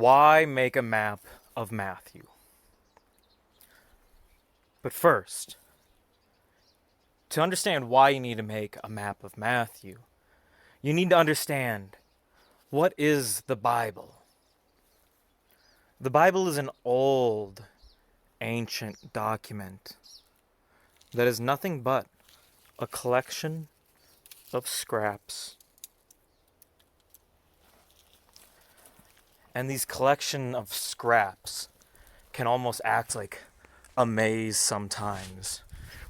Why make a map of Matthew? But first, to understand why you need to make a map of Matthew, you need to understand, what is the Bible? The Bible is an old, ancient document that is nothing but a collection of scraps. And these collection of scraps can almost act like a maze sometimes,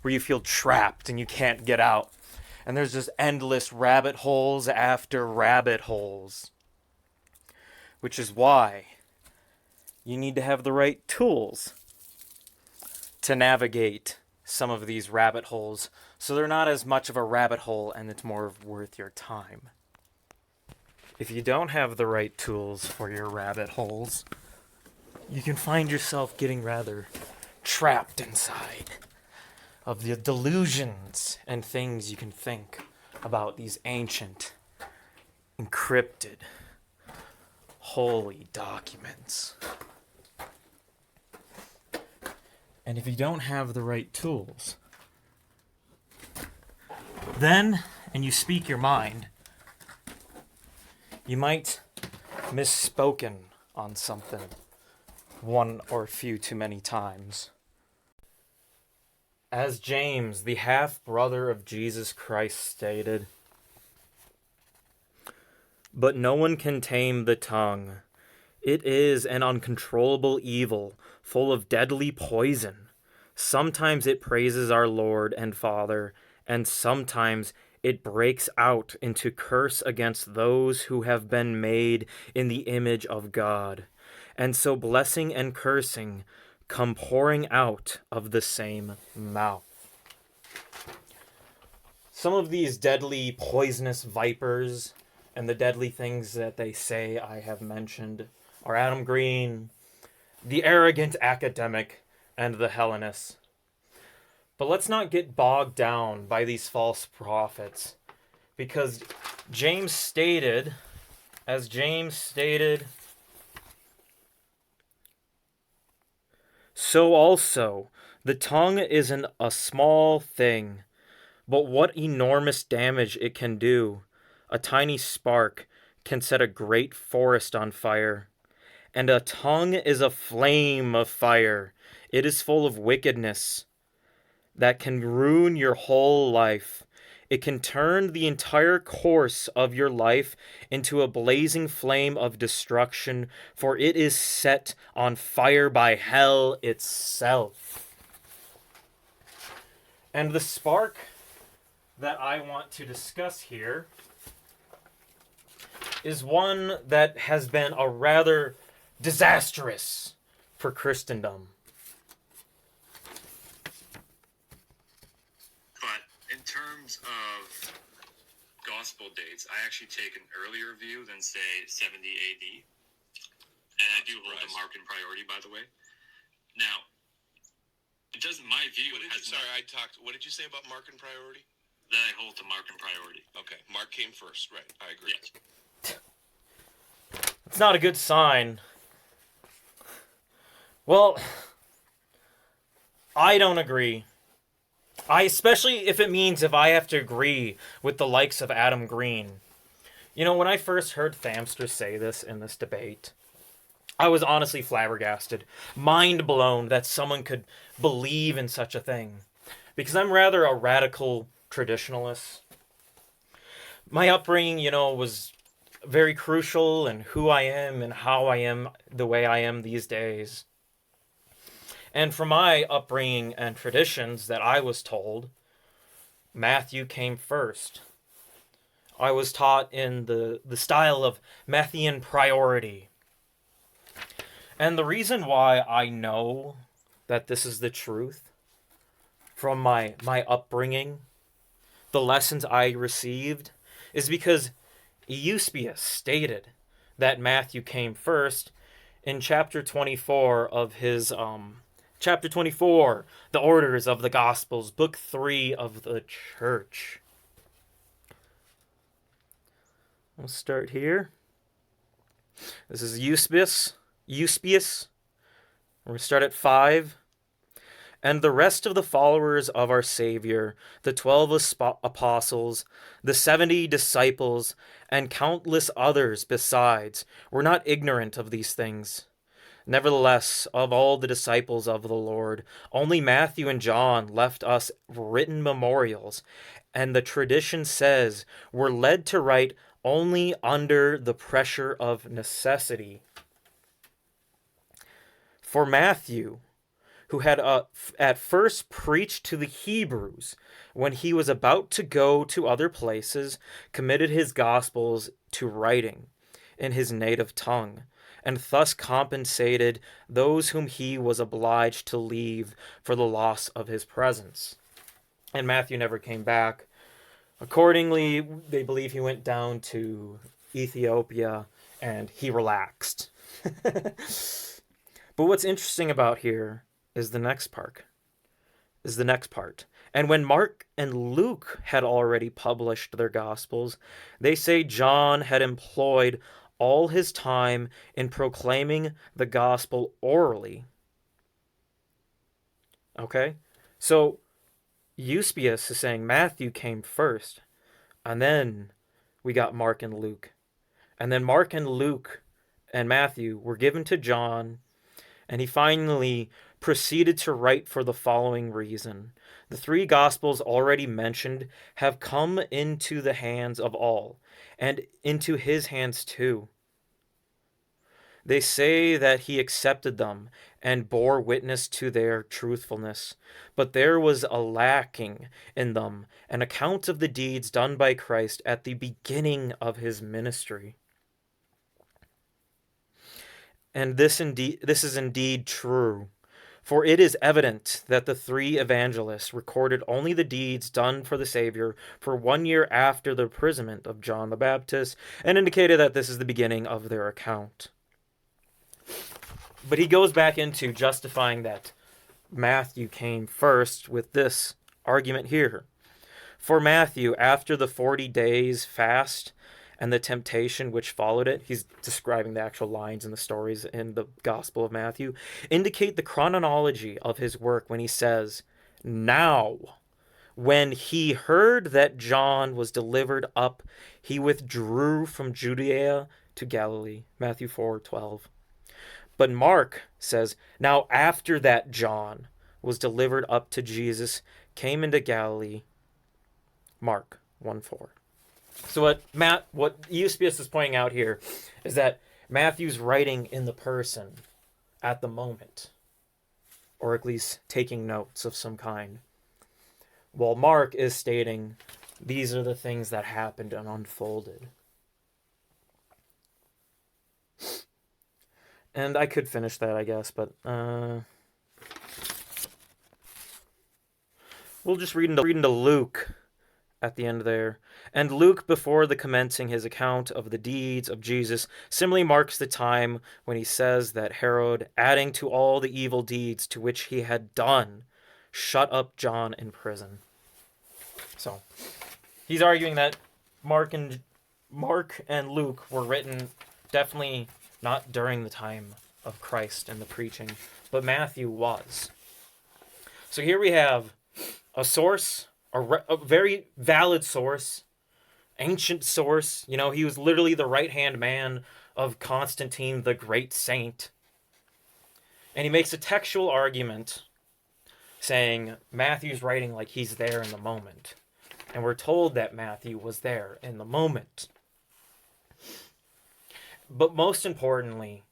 where you feel trapped and you can't get out. And there's just endless rabbit holes after rabbit holes. Which is why you need to have the right tools to navigate some of these rabbit holes, so they're not as much of a rabbit hole and it's more worth your time. If you don't have the right tools for your rabbit holes, you can find yourself getting rather trapped inside of the delusions and things you can think about these ancient, encrypted, holy documents. And if you don't have the right tools, then, and you speak your mind, you might misspoken on something one or few too many times. As James, the half-brother of Jesus Christ, stated, "But no one can tame the tongue. It is an uncontrollable evil, full of deadly poison. Sometimes it praises our Lord and Father, and sometimes it breaks out into curse against those who have been made in the image of God. And so blessing and cursing come pouring out of the same mouth." Some of these deadly poisonous vipers and the deadly things that they say I have mentioned are Adam Green, the arrogant academic, and the Hellenists. But let's not get bogged down by these false prophets, because James stated, "So also the tongue is a small thing, but what enormous damage it can do. A tiny spark can set a great forest on fire. And a tongue is a flame of fire. It is full of wickedness that can ruin your whole life. It can turn the entire course of your life into a blazing flame of destruction, for it is set on fire by hell itself." And the spark that I want to discuss here is one that has been a rather disastrous for Christendom. But in terms of gospel dates, I actually take an earlier view than, say, 70 AD. And I do hold the Markan priority, by the way. Now, it doesn't, my view... What did you say about Markan priority? That I hold the Markan priority. Okay, Mark came first, right, I agree. Yes. It's not a good sign. Well, I don't agree. Especially if it means if I have to agree with the likes of Adam Green. You know, when I first heard Thamster say this in this debate, I was honestly flabbergasted, mind blown that someone could believe in such a thing. Because I'm rather a radical traditionalist. My upbringing, was very crucial in who I am and how I am the way I am these days. And from my upbringing and traditions that I was told, Matthew came first. I was taught in the style of Matthean priority. And the reason why I know that this is the truth from my upbringing, the lessons I received, is because Eusebius stated that Matthew came first in chapter 24 of his chapter 24, the Orders of the Gospels, book 3 of the Church. We'll start here. This is Eusebius Eusebius. We're going to start at 5. And the rest of the followers of our Savior, the 12 apostles, the 70 disciples, and countless others besides, were not ignorant of these things. Nevertheless, of all the disciples of the Lord, only Matthew and John left us written memorials, and the tradition says were led to write only under the pressure of necessity. For Matthew, who had at first preached to the Hebrews, when he was about to go to other places, committed his Gospels to writing in his native tongue, and thus compensated those whom he was obliged to leave for the loss of his presence. And Matthew never came back. Accordingly, they believe he went down to Ethiopia and he relaxed. But what's interesting about here is the next part. And when Mark and Luke had already published their Gospels, they say John had employed all his time in proclaiming the Gospel orally. Okay? So Eusebius is saying Matthew came first, and then we got Mark and Luke. And then Mark and Luke and Matthew were given to John, and he finally proceeded to write for the following reason. The 3 Gospels already mentioned have come into the hands of all, and into his hands too. They say that he accepted them and bore witness to their truthfulness, but there was a lacking in them an account of the deeds done by Christ at the beginning of his ministry. And this is indeed true. For it is evident that the 3 evangelists recorded only the deeds done for the Savior for 1 year after the imprisonment of John the Baptist, and indicated that this is the beginning of their account. But he goes back into justifying that Matthew came first with this argument here. For Matthew, after the 40 days fast and the temptation which followed it, he's describing the actual lines in the stories in the Gospel of Matthew, indicate the chronology of his work when he says, "Now, when he heard that John was delivered up, he withdrew from Judea to Galilee." Matthew 4:12. But Mark says, "Now after that John was delivered up to Jesus, came into Galilee." Mark 1:4. So what Eusebius is pointing out here is that Matthew's writing in the person at the moment, or at least taking notes of some kind, while Mark is stating these are the things that happened and unfolded. And I could finish that, I guess, but we'll just read into Luke at the end there. And Luke, before the commencing his account of the deeds of Jesus, similarly marks the time when he says that Herod, adding to all the evil deeds to which he had done, shut up John in prison. So he's arguing that Mark and Luke were written definitely not during the time of Christ and the preaching, but Matthew was. So here we have a source, a very valid source, ancient source. You know, he was literally the right-hand man of Constantine, the great saint. And he makes a textual argument saying Matthew's writing like he's there in the moment. And we're told that Matthew was there in the moment. But most importantly,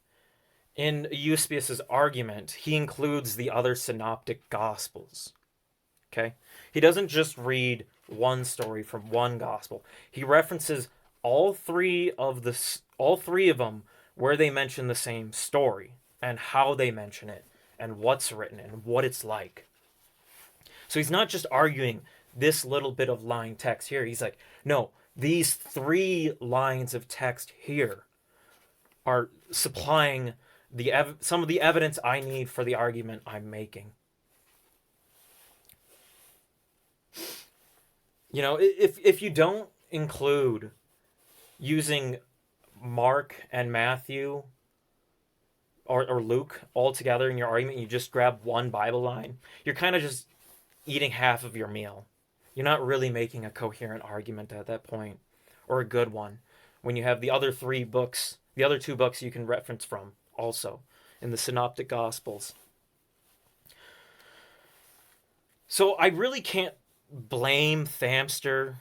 in Eusebius's argument, he includes the other synoptic gospels. Okay? He doesn't just read one story from one gospel. He references all three of them where they mention the same story and how they mention it and what's written and what it's like. So he's not just arguing this little bit of line text here. He's like, no, these 3 lines of text here are supplying some of the evidence I need for the argument I'm making. You know, if you don't include using Mark and Matthew or Luke all together in your argument, and you just grab one Bible line, you're kind of just eating half of your meal. You're not really making a coherent argument at that point, or a good one, when you have the other two books you can reference from also in the Synoptic Gospels. So I really can't blame Thamster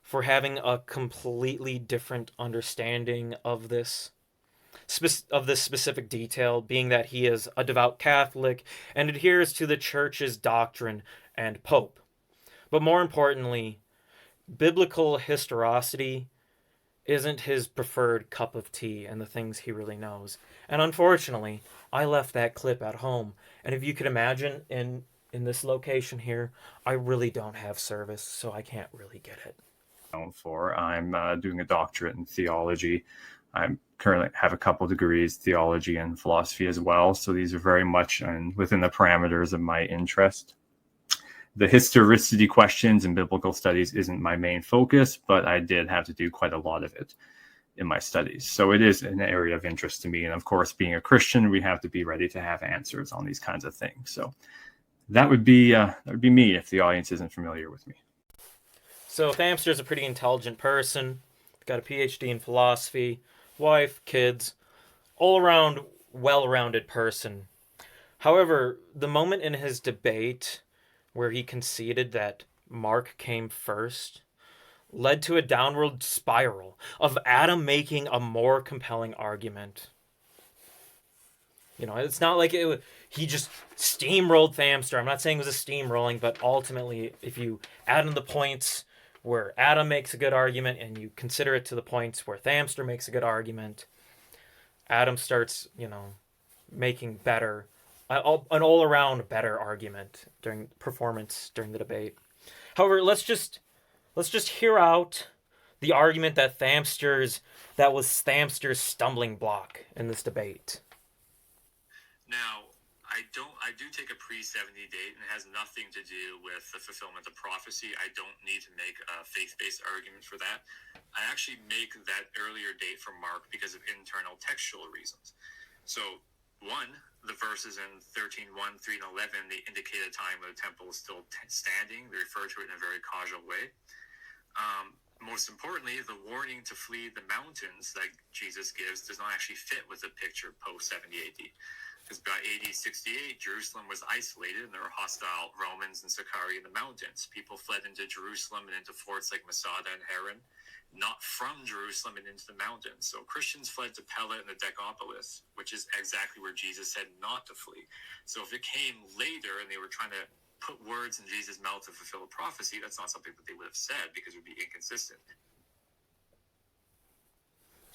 for having a completely different understanding of this specific detail, being that he is a devout Catholic and adheres to the Church's doctrine and Pope. But more importantly, biblical historicity isn't his preferred cup of tea and the things he really knows. And unfortunately, I left that clip at home. And if you could imagine, in this location here, I really don't have service, so I can't really get it. For I'm doing a doctorate in theology. I currently have a couple degrees, theology and philosophy as well. So these are very much within the parameters of my interest. The historicity questions in biblical studies isn't my main focus, but I did have to do quite a lot of it in my studies. So it is an area of interest to me. And of course, being a Christian, we have to be ready to have answers on these kinds of things. So that would be me if the audience isn't familiar with me. So Thamster's a pretty intelligent person, got a PhD in philosophy, wife, kids, all around well-rounded person. However, the moment in his debate where he conceded that Mark came first led to a downward spiral of Adam making a more compelling argument. You know, it's not like he just steamrolled Thamster. I'm not saying it was a steamrolling, but ultimately, if you add in the points where Adam makes a good argument and you consider it to the points where Thamster makes a good argument, Adam starts, making better, an all-around better argument during the debate. However, let's just hear out the argument that was Thamster's stumbling block in this debate. Now, I do take a pre-70 date, and it has nothing to do with the fulfillment of prophecy. I don't need to make a faith-based argument for that. I actually make that earlier date for Mark because of internal textual reasons. So, one, the verses in 13:1, 3, and 11, they indicate a time when the temple is still standing. They refer to it in a very casual way. Most importantly, the warning to flee the mountains that Jesus gives does not actually fit with the picture post-70 AD. Because by AD 68, Jerusalem was isolated and there were hostile Romans and Sicarii in the mountains. People fled into Jerusalem and into forts like Masada and Haran, not from Jerusalem and into the mountains. So Christians fled to Pella and the Decapolis, which is exactly where Jesus said not to flee. So if it came later and they were trying to put words in Jesus' mouth to fulfill a prophecy, that's not something that they would have said because it would be inconsistent.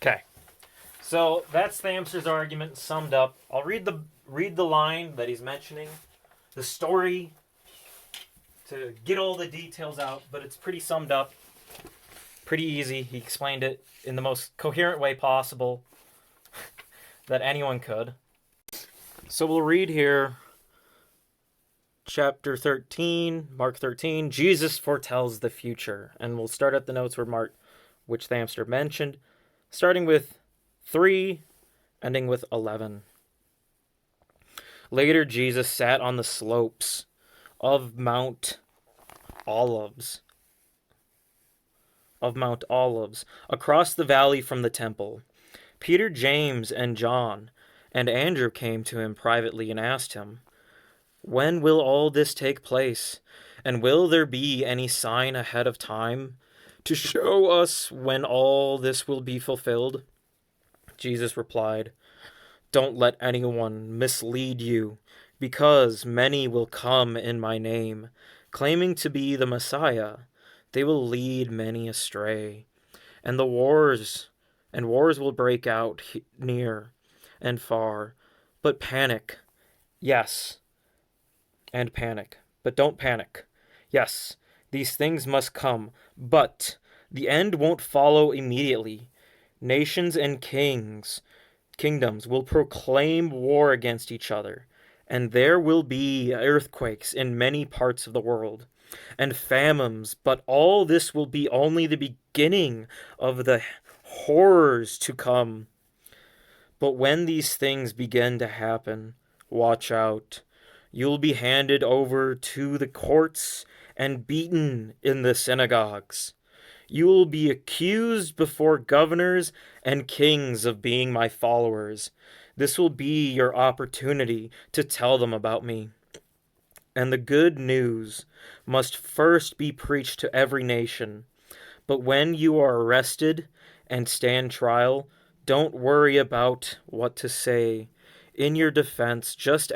Okay. So that's Thamster's argument summed up. I'll read the line that he's mentioning, the story, to get all the details out, but it's pretty summed up, pretty easy. He explained it in the most coherent way possible that anyone could. So we'll read here, chapter 13, Mark 13, Jesus foretells the future. And we'll start at the notes which Thamster mentioned, starting with 3, ending with 11. Later, Jesus sat on the slopes of Mount Olives, across the valley from the temple. Peter, James, and John, and Andrew came to him privately and asked him, "When will all this take place? And will there be any sign ahead of time to show us when all this will be fulfilled?" Jesus replied, "Don't let anyone mislead you, because many will come in my name, claiming to be the Messiah. They will lead many astray, and wars will break out near and far. But panic, yes, and panic, but don't panic. Yes, these things must come, but the end won't follow immediately. Nations and kingdoms will proclaim war against each other, and there will be earthquakes in many parts of the world, and famines, but all this will be only the beginning of the horrors to come. But when these things begin to happen, watch out. You'll be handed over to the courts and beaten in the synagogues. You will be accused before governors and kings of being my followers. This will be your opportunity to tell them about me. And the good news must first be preached to every nation. But when you are arrested and stand trial, don't worry about what to say. In your defense, just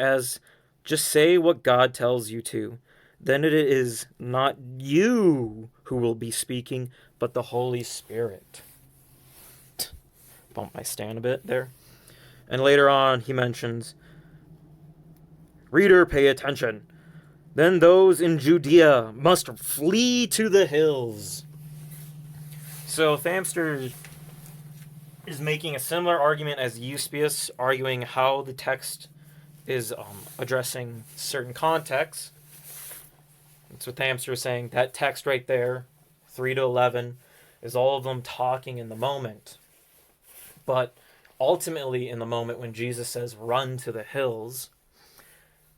say what God tells you to. Then it is not you who will be speaking, but the Holy Spirit. Bump my stand a bit there. And later on, he mentions, reader, pay attention. Then those in Judea must flee to the hills. So Thamster is making a similar argument as Eusebius, arguing how the text is addressing certain contexts. That's what Thamster is saying. That text right there, 3 to 11, is all of them talking in the moment. But ultimately, in the moment when Jesus says, run to the hills,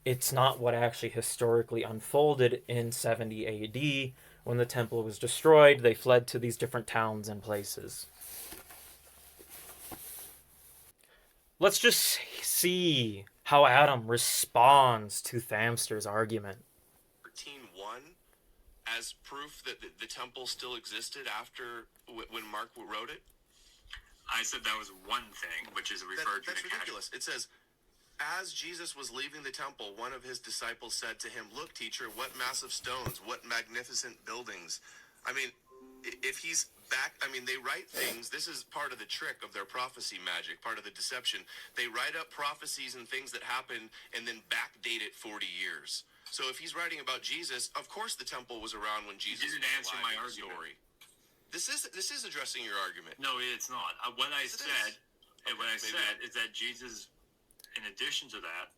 it's not what actually historically unfolded in 70 AD. When the temple was destroyed, they fled to these different towns and places. Let's just see how Adam responds to Thamster's argument. 13:1 as proof that the temple still existed after when Mark wrote it? I said that was one thing, which is referred to That's in a ridiculous. It says, as Jesus was leaving the temple, one of his disciples said to him, look, teacher, what massive stones, what magnificent buildings. I mean, if he's back, I mean, they write things. This is part of the trick of their prophecy magic, part of the deception. They write up prophecies and things that happen and then backdate it 40 years. So if he's writing about Jesus, of course the temple was around when Jesus didn't was answer alive my in the argument. story. This is addressing your argument. No, it's not. What I Yes, it said, is. what I Okay, said is that Jesus, in addition to that,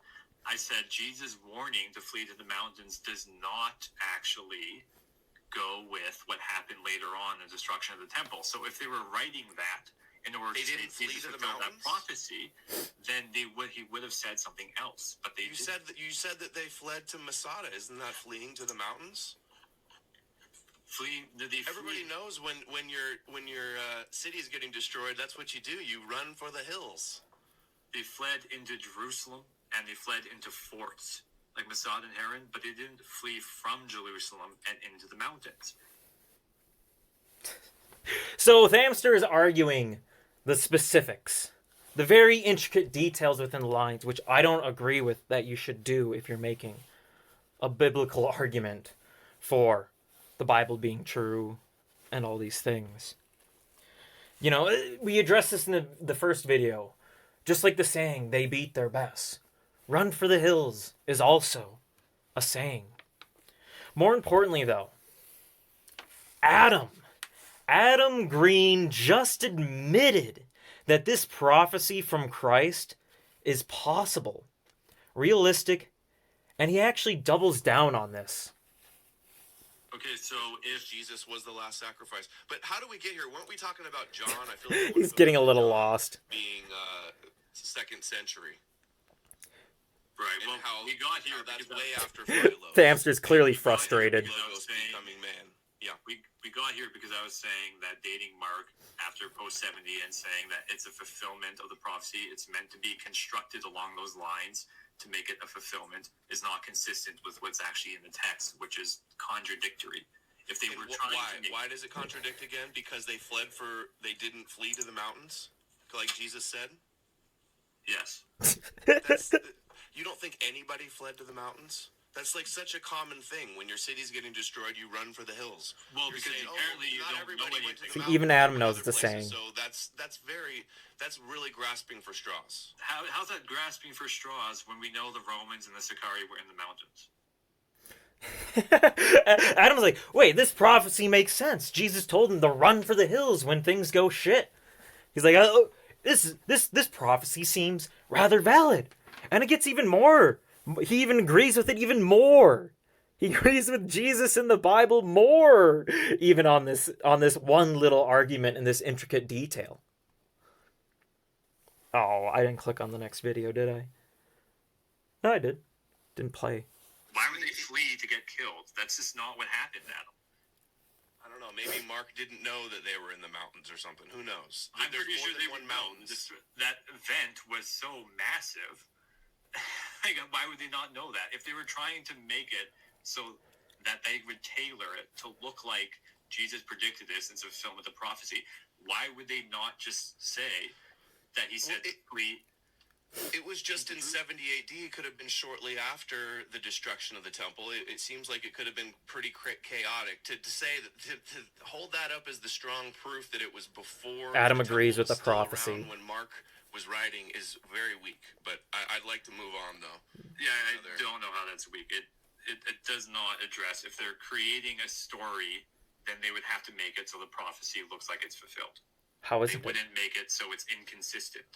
I said Jesus' warning to flee to the mountains does not actually go with what happened later on, the destruction of the temple. So if they were writing that in order They to didn't flee to the fulfill that mountains? prophecy, then he would have said something else. But they You said that they fled to Masada. Isn't that fleeing to the mountains? Everybody knows when your city is getting destroyed, that's what you do. You run for the hills. They fled into Jerusalem and they fled into forts like Masada and Haran, but they didn't flee from Jerusalem and into the mountains. So Thamster is arguing the specifics, the very intricate details within the lines, which I don't agree with that you should do if you're making a biblical argument for the Bible being true and all these things. You know, we addressed this in the first video. Just like the saying, they beat their best. Run for the hills is also a saying. More importantly, though, Adam Green just admitted that this prophecy from Christ is possible, realistic, and he actually doubles down on this. Okay, so if Jesus was the last sacrifice. But how do we get here? Weren't we talking about John? I feel like He's getting a little lost. Being 2nd century. right, And well, how we got here that's because way after Philo. Thamster's clearly We got here frustrated. because I was saying- Becoming man. Yeah. we got here because I was saying that dating Mark after post 70 and saying that it's a fulfillment of the prophecy. It's meant to be constructed along those lines to make it a fulfillment is not consistent with what's actually in the text, which is contradictory. If they And were trying why? to make, Why does it contradict again? Because they they didn't flee to the mountains, like Jesus said. yes, You don't think anybody fled to the mountains? That's like such a common thing. When your city's getting destroyed, you run for the hills. well, You're because saying, apparently you not don't know everybody went to anything. the See, even mountains, Adam but knows other it's a places. saying. So that's really grasping for straws. How's that grasping for straws when we know the Romans and the Sicarii were in the mountains? Adam's like, wait, this prophecy makes sense. Jesus told him to run for the hills when things go shit. He's like, oh, this prophecy seems rather valid. And it gets even more. He even agrees with it even more. He agrees with Jesus in the Bible more, even on this one little argument and this intricate detail. Oh, I didn't click on the next video, did I? No, I did. Didn't play. Why would they flee to get killed? That's just not what happened, Adam. I don't know. Maybe Mark didn't know that they were in the mountains or something. Who knows? I'm There's pretty more sure than they one would know. mountains. That event was so massive. Like, why would they not know that? If they were trying to make it so that they would tailor it to look like Jesus predicted this and to fulfill the prophecy, why would they not just say that he said flee? It was just in 70 AD. It could have been shortly after the destruction of the temple. It seems like it could have been pretty chaotic. To say that, to hold that up as the strong proof that it was before Adam the agrees temple with the was still prophecy. around when Mark was writing is very weak. But I'd like to move on, though. Yeah, I don't know how that's weak. It does not address, if they're creating a story, then they would have to make it so the prophecy looks like it's fulfilled. How is They it? wouldn't make it so it's inconsistent.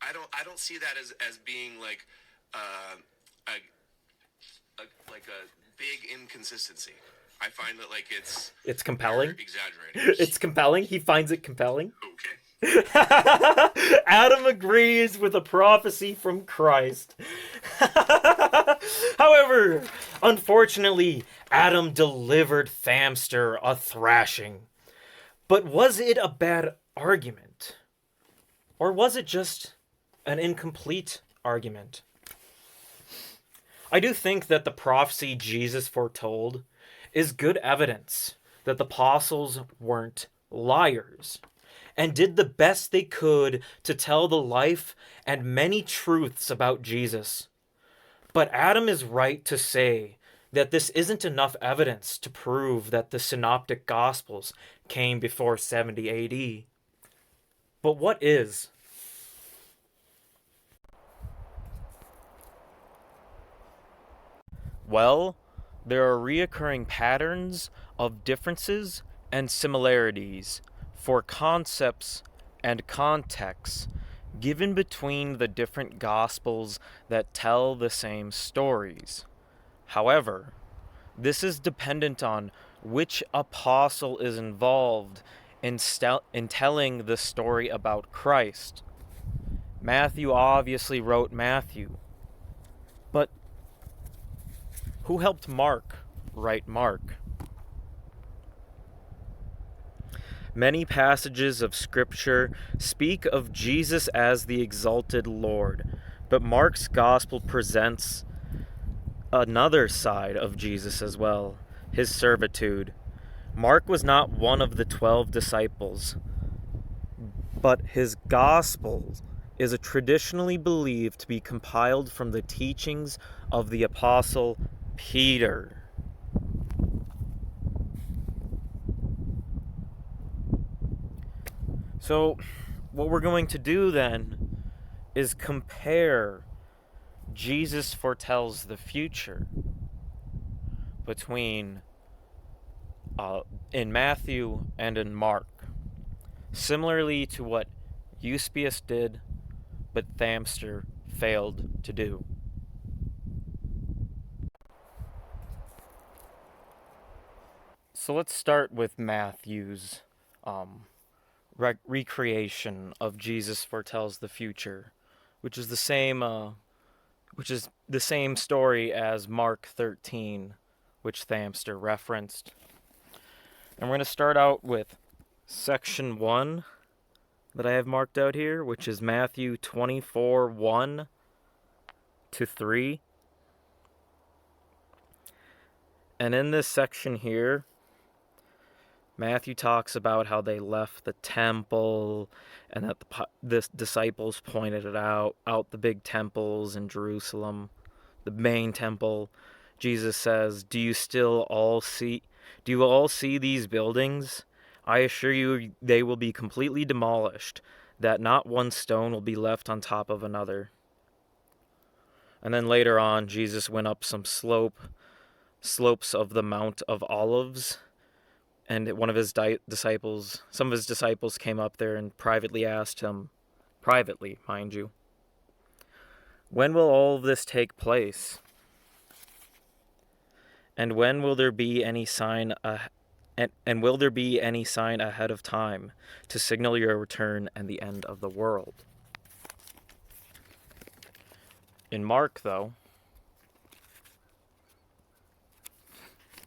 I don't see that as being like a big inconsistency. I find that like It's compelling. exaggerating. It's compelling. He finds it compelling. Okay. Adam agrees with a prophecy from Christ. However, unfortunately, Adam delivered Thamster a thrashing. But was it a bad argument? Or was it just an incomplete argument? I do think that the prophecy Jesus foretold is good evidence that the apostles weren't liars and did the best they could to tell the life and many truths about Jesus. But Adam is right to say that this isn't enough evidence to prove that the synoptic gospels came before 70 AD. But what is? Well, there are reoccurring patterns of differences and similarities for concepts and contexts given between the different gospels that tell the same stories. However, this is dependent on which apostle is involved in telling the story about Christ. Matthew obviously wrote Matthew, but who helped Mark write Mark? Many passages of Scripture speak of Jesus as the exalted Lord, but Mark's gospel presents another side of Jesus as well, his servitude. Mark was not one of the 12 disciples, but his gospel is traditionally believed to be compiled from the teachings of the apostle Peter. So, what we're going to do then is compare Jesus foretells the future between in Matthew and in Mark, similarly to what Eusebius did, but Thamster failed to do. So let's start with Matthew's recreation of Jesus foretells the future, which is the same story as Mark 13, which Thamster referenced. And we're going to start out with section 1 that I have marked out here, which is Matthew 24:1 to 3. And in this section here, Matthew talks about how they left the temple and that the disciples pointed it out the big temples in Jerusalem, the main temple. Jesus says, Do you all see these buildings? I assure you they will be completely demolished, that not one stone will be left on top of another. And then later on, Jesus went up some slopes of the Mount of Olives, and one of his some of his disciples came up there and privately asked him, privately, mind you, when will all of this take place? And when will there be any sign and will there be any sign ahead of time to signal your return and the end of the world? In Mark, though,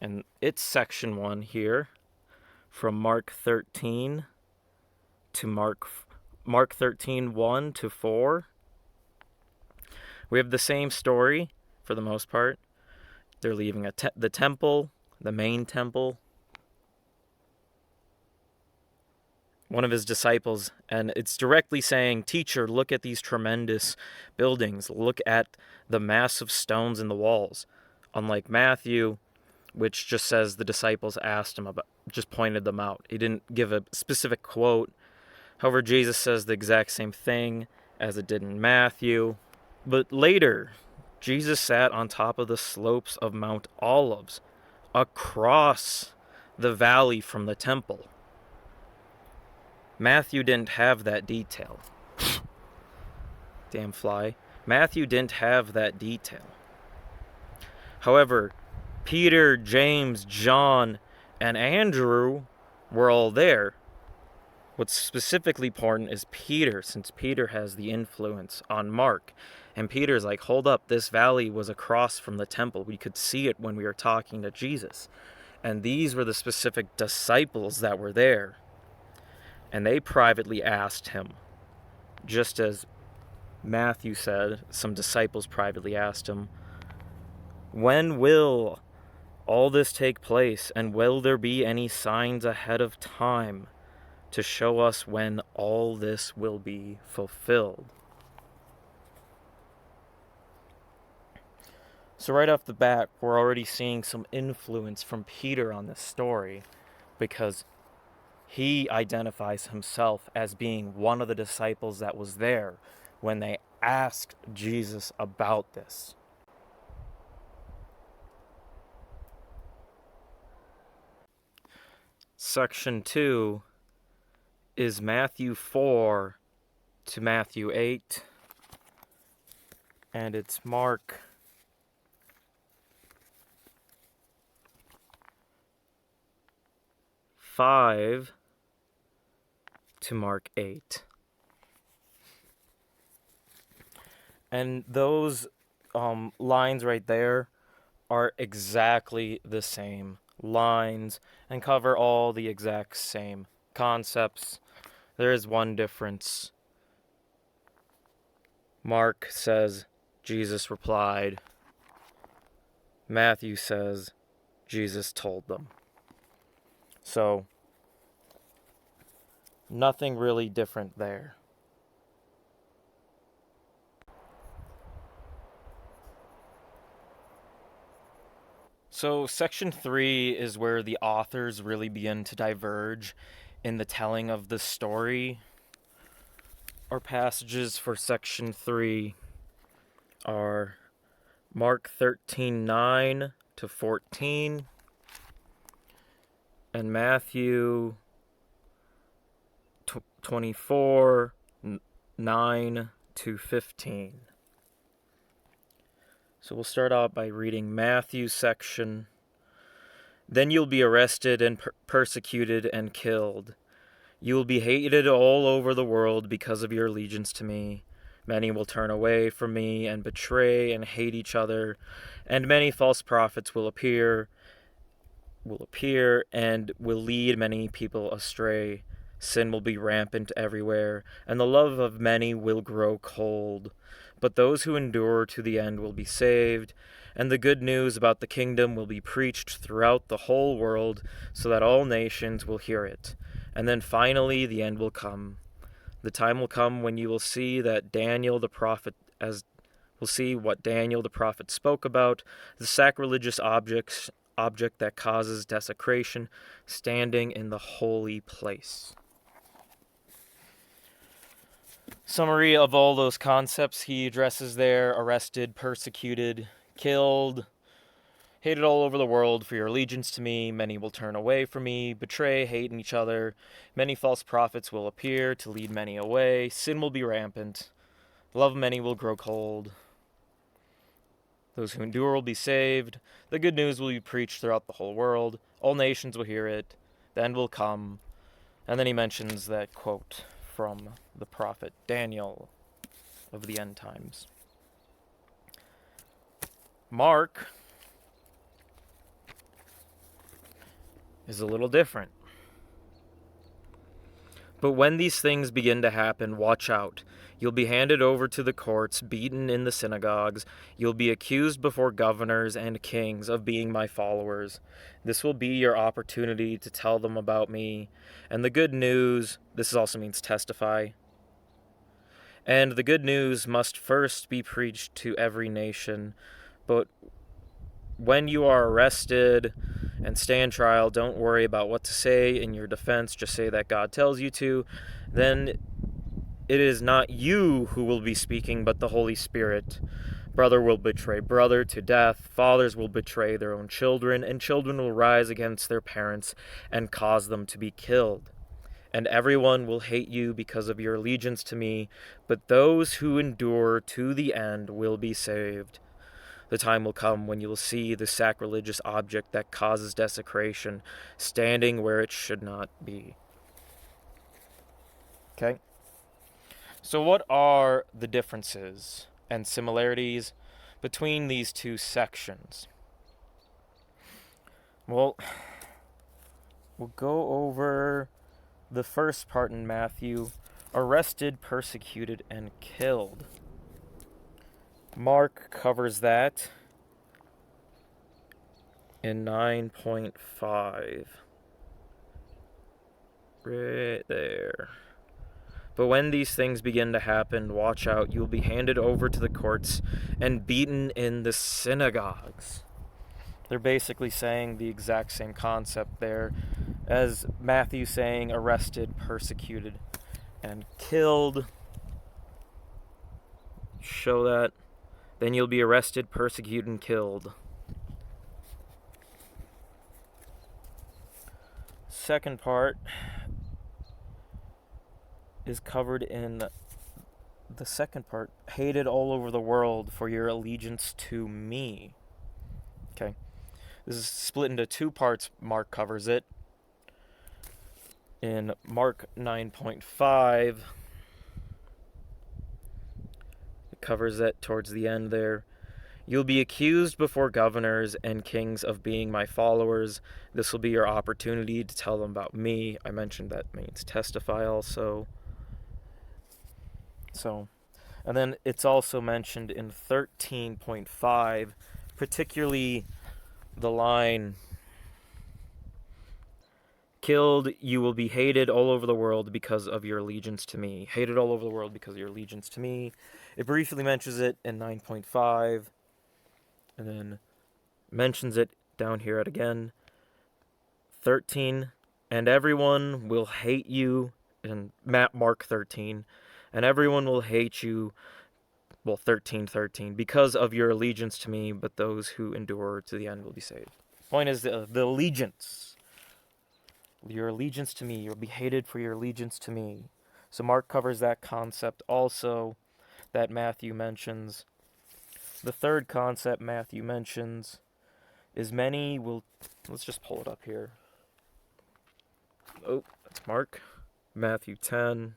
and it's section 1 here, from Mark 13 to Mark 13, 1 to 4. We have the same story for the most part. They're leaving the temple, the main temple. One of his disciples, and it's directly saying, "Teacher, look at these tremendous buildings. Look at the massive stones in the walls." Unlike Matthew, which just says the disciples asked him about, just pointed them out. He didn't give a specific quote. However, Jesus says the exact same thing as it did in Matthew. But later, Jesus sat on top of the slopes of Mount Olives, across the valley from the temple. Matthew didn't have that detail. Damn fly. Matthew didn't have that detail. However, Peter, James, John, and Andrew were all there. What's specifically important is Peter, since Peter has the influence on Mark. And Peter's like, hold up, this valley was across from the temple. We could see it when we were talking to Jesus. And these were the specific disciples that were there. And they privately asked him, just as Matthew said, some disciples privately asked him, when will all this take place, and will there be any signs ahead of time to show us when all this will be fulfilled? So right off the bat, we're already seeing some influence from Peter on this story, because he identifies himself as being one of the disciples that was there when they asked Jesus about this. Section 2 is Matthew 4 to Matthew 8, and it's Mark 5 to Mark 8. And those lines right there are exactly the same lines and cover all the exact same concepts. There is one difference. Mark says, Jesus replied. Matthew says, Jesus told them. So, nothing really different there. So section 3 is where the authors really begin to diverge in the telling of the story. Our passages for section 3 are Mark 13:9 to 14 and Matthew 24:9 to 15. So we'll start out by reading Matthew's section. Then you'll be arrested and persecuted and killed. You will be hated all over the world because of your allegiance to me. Many will turn away from me and betray and hate each other, and many false prophets will appear and will lead many people astray. Sin will be rampant everywhere, and the love of many will grow cold. But those who endure to the end will be saved, and the good news about the kingdom will be preached throughout the whole world, so that all nations will hear it. And then finally the end will come. The time will come when you will see what Daniel the prophet spoke about, the sacrilegious object that causes desecration, standing in the holy place. Summary of all those concepts he addresses there: arrested, persecuted, killed, hated all over the world for your allegiance to me. Many will turn away from me, betray, hate each other. Many false prophets will appear to lead many away. Sin will be rampant. Love of many will grow cold. Those who endure will be saved. The good news will be preached throughout the whole world. All nations will hear it. The end will come. And then he mentions that quote from the prophet Daniel of the end times. Mark is a little different. But when these things begin to happen, watch out. You'll be handed over to the courts, beaten in the synagogues. You'll be accused before governors and kings of being my followers. This will be your opportunity to tell them about me. And the good news, this also means testify. And the good news must first be preached to every nation. But when you are arrested and stand trial, don't worry about what to say in your defense. Just say that God tells you to. Then it is not you who will be speaking, but the Holy Spirit. Brother will betray brother to death. Fathers will betray their own children, and children will rise against their parents and cause them to be killed. And everyone will hate you because of your allegiance to me, but those who endure to the end will be saved. The time will come when you will see the sacrilegious object that causes desecration standing where it should not be. Okay? So what are the differences and similarities between these two sections? Well, we'll go over the first part in Matthew, arrested, persecuted, and killed. Mark covers that in 9.5. Right there. But when these things begin to happen, watch out. You will be handed over to the courts and beaten in the synagogues. They're basically saying the exact same concept there as Matthew saying arrested, persecuted, and killed. Show that. Then you'll be arrested, persecuted, and killed. Second part is covered in the second part. Hated all over the world for your allegiance to me. Okay. This is split into two parts. Mark covers it. In Mark 9.5, it covers it towards the end there. You'll be accused before governors and kings of being my followers. This will be your opportunity to tell them about me. I mentioned that means testify also. And then it's also mentioned in 13.5, particularly the line, killed, you will be hated all over the world because of your allegiance to me. Hated all over the world because of your allegiance to me. It briefly mentions it in 9.5, and then mentions it down here at again. 13, and everyone will hate you, in Mark 13, and everyone will hate you, 13:13, because of your allegiance to me, but those who endure to the end will be saved. Point is the allegiance. Your allegiance to me. You'll be hated for your allegiance to me. So Mark covers that concept also that Matthew mentions. The third concept Matthew mentions is many will... Let's just pull it up here. Oh, that's Mark. Matthew 10.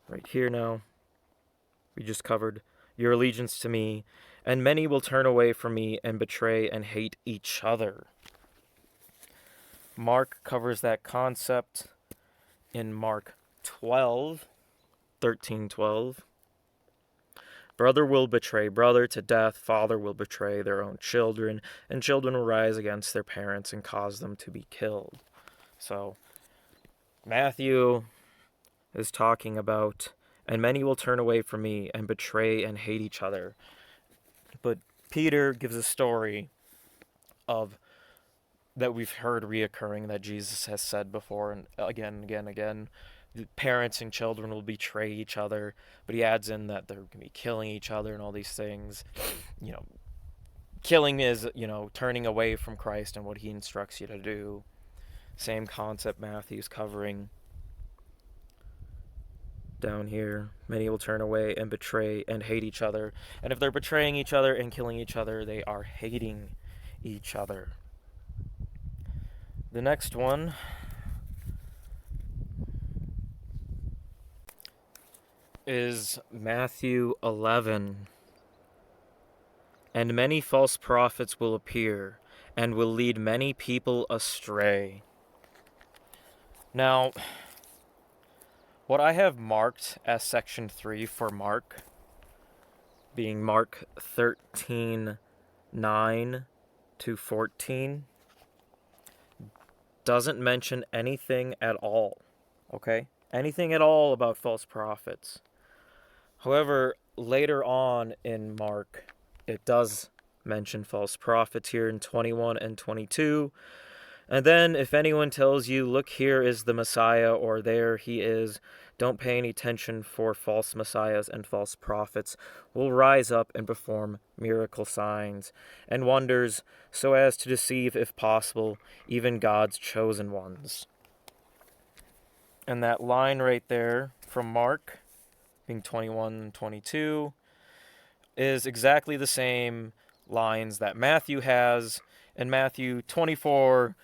Right here now. We just covered your allegiance to me. And many will turn away from me and betray and hate each other. Mark covers that concept in Mark 12, 13:12. Brother will betray brother to death, father will betray their own children, and children will rise against their parents and cause them to be killed. So, Matthew is talking about, and many will turn away from me and betray and hate each other. But Peter gives a story of that we've heard reoccurring that Jesus has said before and again. Parents and children will betray each other, but he adds in that they're going to be killing each other and all these things. Killing is, turning away from Christ and what he instructs you to do. Same concept Matthew's covering. Down here, many will turn away and betray and hate each other. And if they're betraying each other and killing each other, they are hating each other. The next one is Matthew 11. and many false prophets will appear, and will lead many people astray. Now, what I have marked as section 3 for Mark, being Mark 13:9 to 14, doesn't mention anything at all, okay? Anything at all about false prophets. However, later on in Mark, it does mention false prophets here in 21 and 22. And then, if anyone tells you, look, here is the Messiah, or there he is, don't pay any attention, for false messiahs and false prophets will rise up and perform miracle signs and wonders, so as to deceive, if possible, even God's chosen ones. And that line right there from Mark, being 21 and 22, is exactly the same lines that Matthew has in Matthew 24,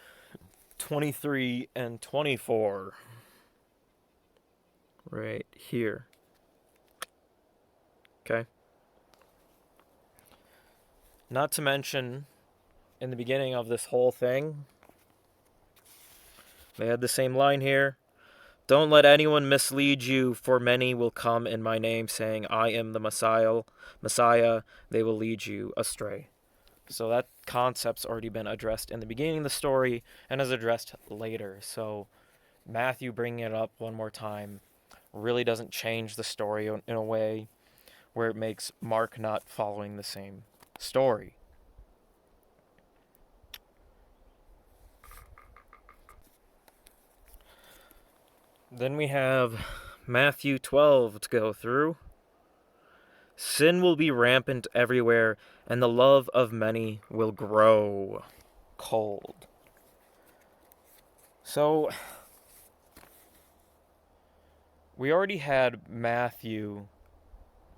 23, and 24. Right here. Okay? Not to mention, in the beginning of this whole thing, they had the same line here. Don't let anyone mislead you, for many will come in my name, saying, I am the Messiah. They will lead you astray. So that concept's already been addressed in the beginning of the story and is addressed later. So Matthew bringing it up one more time really doesn't change the story in a way where it makes Mark not following the same story. Then we have Matthew 12 to go through. Sin will be rampant everywhere, and the love of many will grow cold. So, we already had Matthew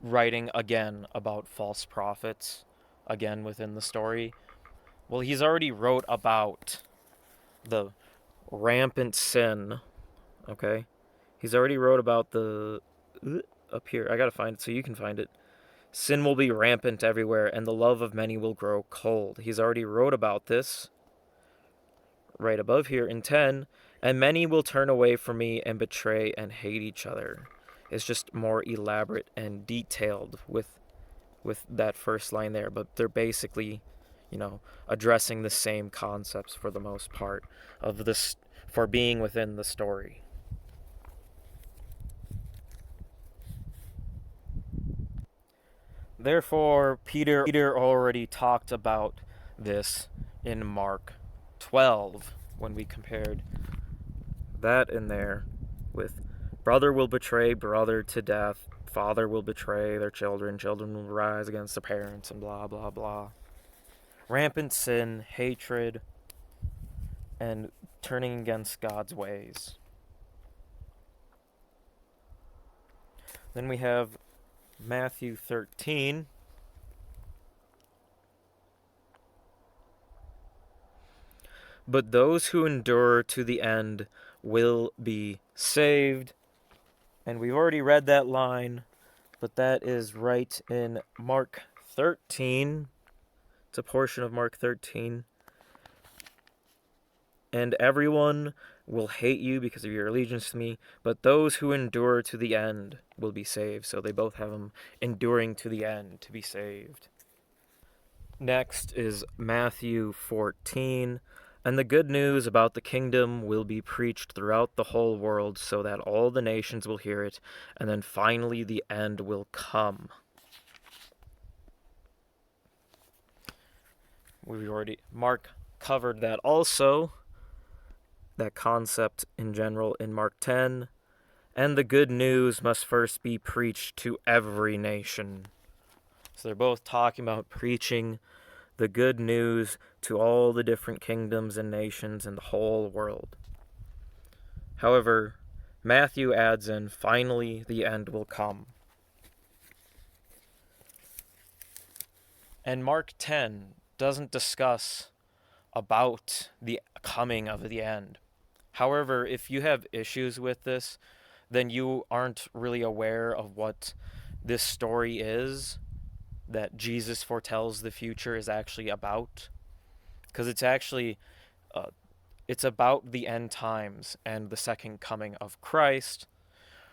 writing again about false prophets, again within the story. Well, he's already wrote about the rampant sin, okay? He's already wrote about the... up here, I gotta find it so you can find it. Sin will be rampant everywhere, and the love of many will grow cold. He's already wrote about this right above here in 10. And many will turn away from me and betray and hate each other. It's just more elaborate and detailed with that first line there. But they're basically, addressing the same concepts for the most part of this, for being within the story. Therefore, Peter already talked about this in Mark 12 when we compared that in there with brother will betray brother to death, father will betray their children, children will rise against their parents, and blah, blah, blah. Rampant sin, hatred, and turning against God's ways. Then we have Matthew 13. But those who endure to the end will be saved. And we've already read that line, but that is right in Mark 13. It's a portion of Mark 13. And everyone will hate you because of your allegiance to me, but those who endure to the end will be saved. So they both have them enduring to the end to be saved. Next is Matthew 14. And the good news about the kingdom will be preached throughout the whole world, so that all the nations will hear it, and then finally the end will come. Mark covered that also, that concept in general in Mark 10. And the good news must first be preached to every nation. So they're both talking about preaching the good news to all the different kingdoms and nations in the whole world. However, Matthew adds in, finally the end will come. And Mark 10 doesn't discuss about the coming of the end. However, if you have issues with this, then you aren't really aware of what this story is, that Jesus foretells the future is actually about, because it's actually it's about the end times and the second coming of Christ,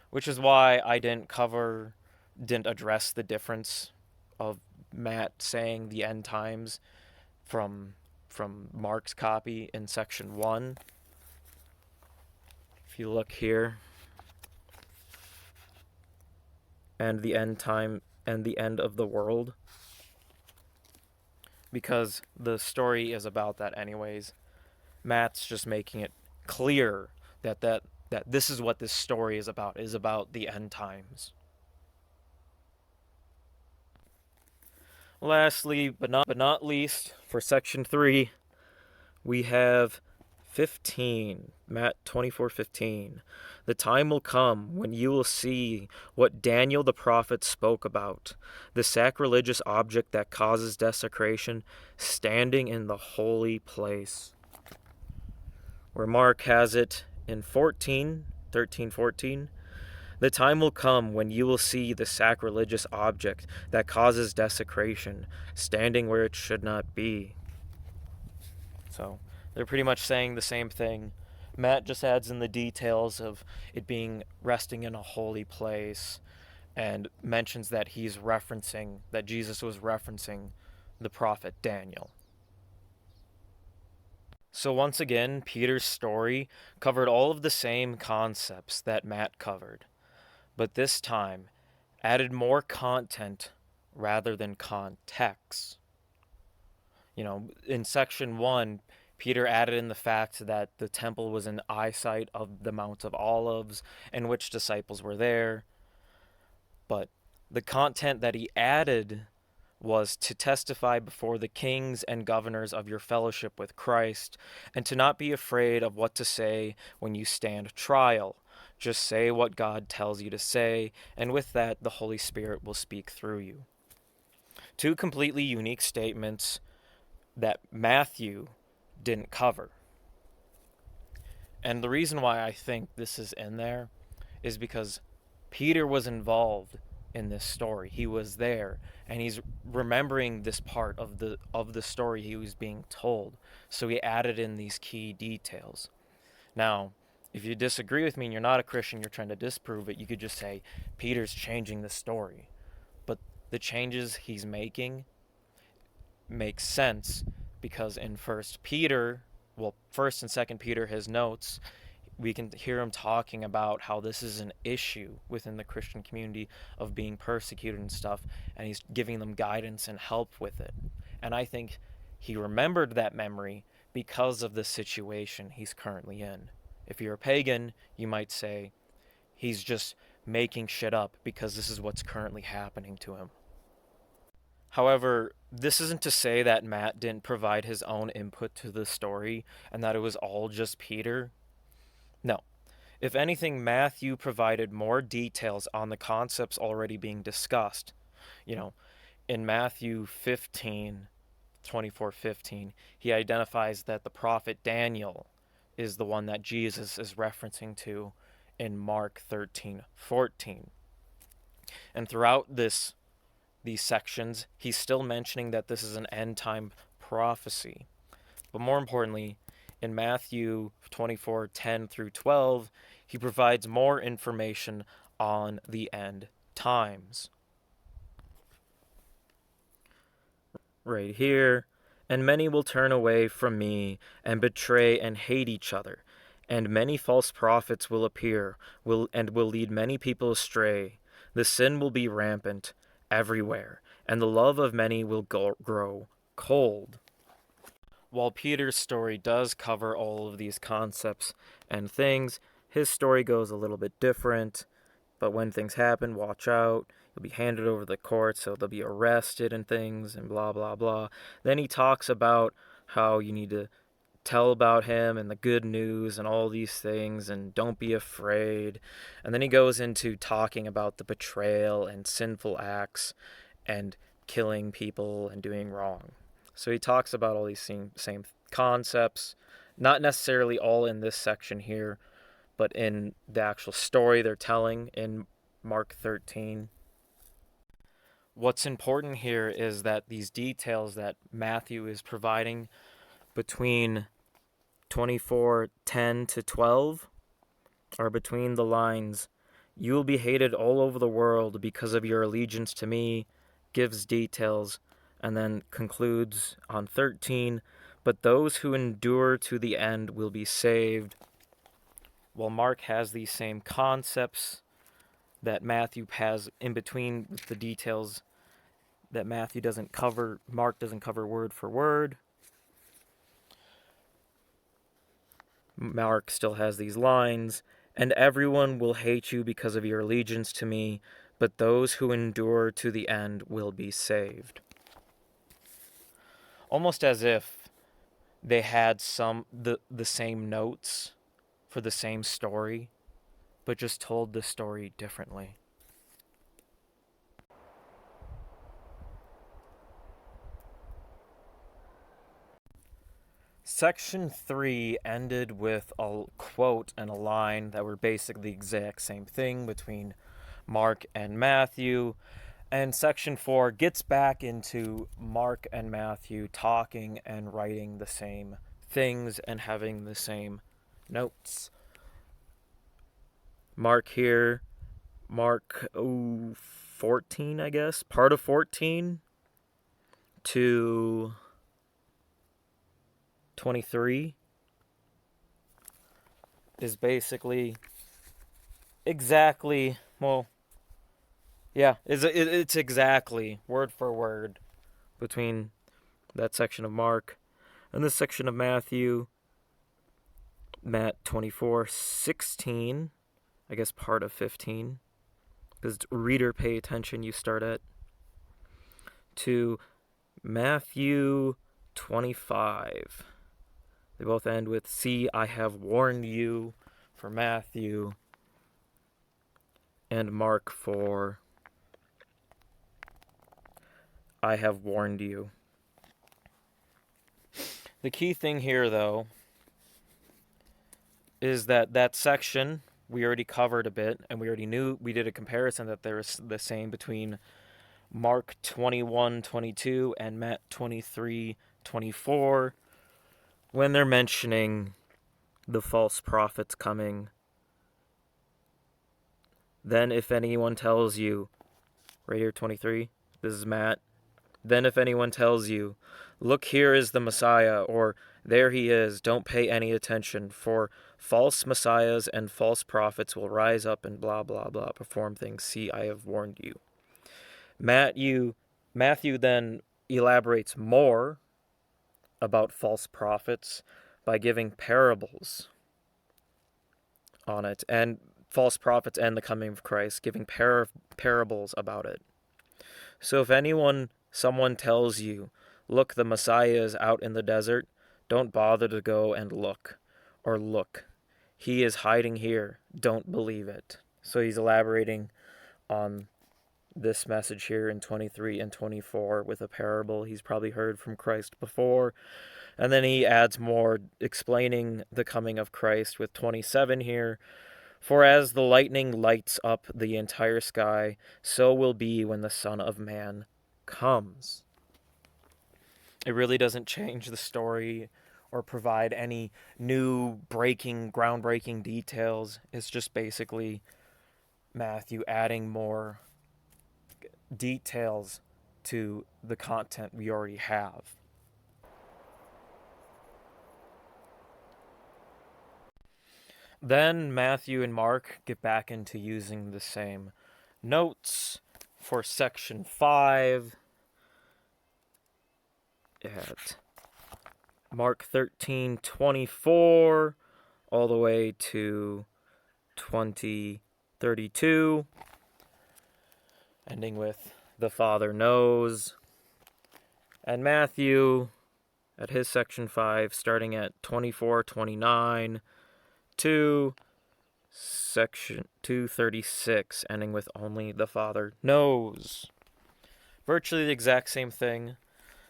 which is why I didn't address the difference of Matt saying the end times from Mark's copy in section 1. If you look here, and the end time and the end of the world, because the story is about that anyways. Matt's just making it clear that this is what this story is about the end times. Lastly, but not least, for section 3, we have 15, Matt 24:15. The time will come when you will see what Daniel the prophet spoke about, the sacrilegious object that causes desecration, standing in the holy place. Where Mark has it in 13:14. The time will come when you will see the sacrilegious object that causes desecration, standing where it should not be. So, they're pretty much saying the same thing. Matt just adds in the details of it being resting in a holy place, and mentions that that Jesus was referencing the prophet Daniel. So once again, Peter's story covered all of the same concepts that Matt covered, but this time added more content rather than context. In section 1, Peter added in the fact that the temple was in eyesight of the Mount of Olives and which disciples were there. But the content that he added was to testify before the kings and governors of your fellowship with Christ, and to not be afraid of what to say when you stand trial. Just say what God tells you to say, and with that, the Holy Spirit will speak through you. 2 completely unique statements that Matthew didn't cover. And the reason why I think this is in there is because Peter was involved in this story. He was there, and he's remembering this part of the story he was being told. So he added in these key details. Now, if you disagree with me and you're not a Christian, you're trying to disprove it, you could just say Peter's changing the story. But the changes he's making make sense because in 1st and 2nd Peter, his notes, we can hear him talking about how this is an issue within the Christian community of being persecuted and stuff, and he's giving them guidance and help with it. And I think he remembered that memory because of the situation he's currently in. If you're a pagan, you might say he's just making shit up because this is what's currently happening to him. However, this isn't to say that Matt didn't provide his own input to the story and that it was all just Peter. No. If anything, Matthew provided more details on the concepts already being discussed. In Matthew 24:15, he identifies that the prophet Daniel is the one that Jesus is referencing to in Mark 13:14. And throughout these sections, he's still mentioning that this is an end-time prophecy. But more importantly, in Matthew 24:10 through 12, he provides more information on the end times. Right here, and many will turn away from me and betray and hate each other, and many false prophets will appear, will lead many people astray. The sin will be rampant everywhere, and the love of many will grow cold. While Peter's story does cover all of these concepts and things, his story goes a little bit different. But when things happen, watch out. You'll be handed over to the court, so they'll be arrested and things, and blah, blah, blah. Then he talks about how you need to tell about him and the good news and all these things, and don't be afraid. And then he goes into talking about the betrayal and sinful acts and killing people and doing wrong. So he talks about all these same concepts, not necessarily all in this section here, but in the actual story they're telling in Mark 13. what's important here is that these details that Matthew is providing between 24:10 to 12 are between the lines. You will be hated all over the world because of your allegiance to me, gives details, and then concludes on 13, but those who endure to the end will be saved. Well, Mark has these same concepts that Matthew has in between the details that Matthew doesn't cover, Mark doesn't cover word for word. Mark still has these lines, and everyone will hate you because of your allegiance to me, but those who endure to the end will be saved. Almost as if they had the same notes for the same story, but just told the story differently. Section 3 ended with a quote and a line that were basically the exact same thing between Mark and Matthew. And section 4 gets back into Mark and Matthew talking and writing the same things and having the same notes. Mark 14, I guess, part of 14 to 23 is basically exactly, well, yeah, it's exactly word for word between that section of Mark and this section of Matthew. Matt 24:16, I guess part of 15, because reader pay attention, you start at, to Matthew 25. They both end with, see, I have warned you, for Matthew, and Mark for, I have warned you. The key thing here, though, is that section we already covered a bit, and we already knew, we did a comparison that there's the same between Mark 21:22 and Matt 23:24 when they're mentioning the false prophets coming. Then if anyone tells you, right here 23, this is Matt, then if anyone tells you, look, here is the Messiah, or there he is, don't pay any attention, for false messiahs and false prophets will rise up and blah, blah, blah, perform things. See, I have warned you. Matthew then elaborates more about false prophets by giving parables on it, and false prophets and the coming of Christ, giving parables about it. So if someone tells you, look, the Messiah is out in the desert, don't bother to go and look. Or look, he is hiding here, don't believe it. So he's elaborating on this message here in 23 and 24 with a parable he's probably heard from Christ before. And then he adds more explaining the coming of Christ with 27 here. For as the lightning lights up the entire sky, so will be when the Son of Man comes. It really doesn't change the story or provide any new groundbreaking details. It's just basically Matthew adding more details to the content we already have. Then Matthew and Mark get back into using the same notes for section 5 at Mark 13:24 all the way to 20:32, ending with the Father knows. And Matthew at his section 5 starting at 24:29 to section 2:36, ending with only the Father knows. Virtually the exact same thing.